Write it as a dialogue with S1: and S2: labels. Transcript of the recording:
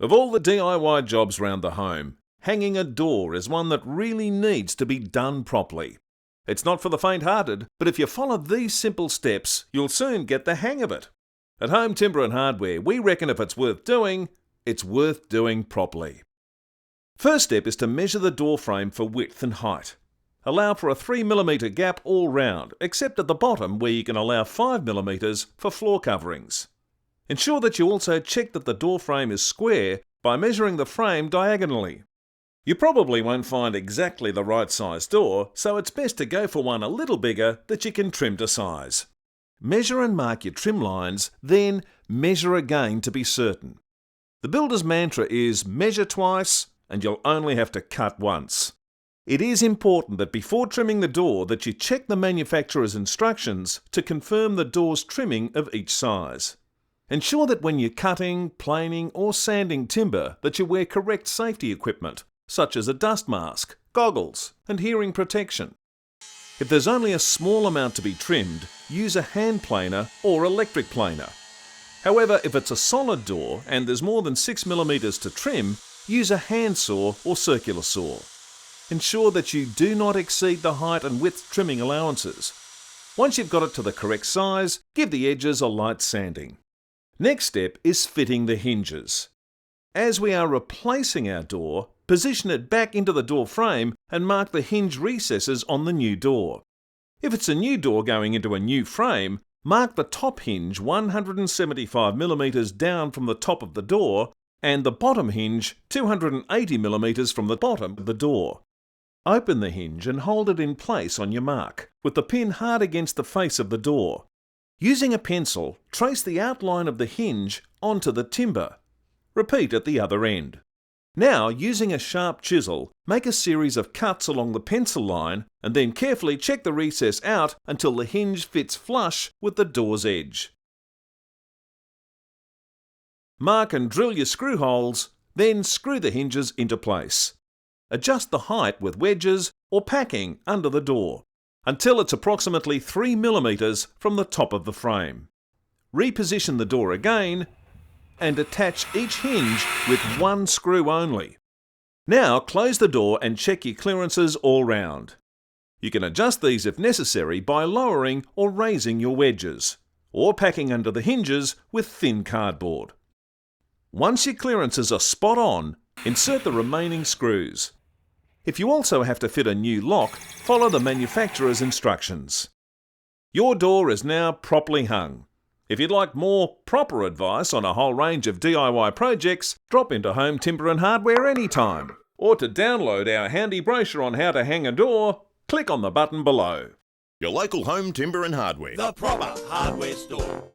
S1: Of all the DIY jobs round the home, hanging a door is one that really needs to be done properly. It's not for the faint-hearted, but if you follow these simple steps, you'll soon get the hang of it. At Home Timber and Hardware, we reckon if it's worth doing properly. First step is to measure the door frame for width and height. Allow for a 3mm gap all round, except at the bottom where you can allow 5mm for floor coverings. Ensure that you also check that the door frame is square by measuring the frame diagonally. You probably won't find exactly the right size door, so it's best to go for one a little bigger that you can trim to size. Measure and mark your trim lines, then measure again to be certain. The builder's mantra is measure twice and you'll only have to cut once. It is important that before trimming the door that you check the manufacturer's instructions to confirm the door's trimming of each size. Ensure that when you're cutting, planing or sanding timber that you wear correct safety equipment, such as a dust mask, goggles and hearing protection. If there's only a small amount to be trimmed, use a hand planer or electric planer. However, if it's a solid door and there's more than 6mm to trim, use a handsaw or circular saw. Ensure that you do not exceed the height and width trimming allowances. Once you've got it to the correct size, give the edges a light sanding. Next step is fitting the hinges. As we are replacing our door, position it back into the door frame and mark the hinge recesses on the new door. If it's a new door going into a new frame, mark the top hinge 175mm down from the top of the door and the bottom hinge 280mm from the bottom of the door. Open the hinge and hold it in place on your mark, with the pin hard against the face of the door. Using a pencil, trace the outline of the hinge onto the timber. Repeat at the other end. Now, using a sharp chisel, make a series of cuts along the pencil line and then carefully check the recess out until the hinge fits flush with the door's edge. Mark and drill your screw holes, then screw the hinges into place. Adjust the height with wedges or packing under the door until it's approximately 3mm from the top of the frame. Reposition the door again and attach each hinge with one screw only. Now close the door and check your clearances all round. You can adjust these if necessary by lowering or raising your wedges, or packing under the hinges with thin cardboard. Once your clearances are spot on, insert the remaining screws. If you also have to fit a new lock, follow the manufacturer's instructions. Your door is now properly hung. If you'd like more proper advice on a whole range of DIY projects, drop into Home Timber and Hardware anytime. Or to download our handy brochure on how to hang a door, click on the button below.
S2: Your local Home Timber and Hardware.
S3: The proper hardware store.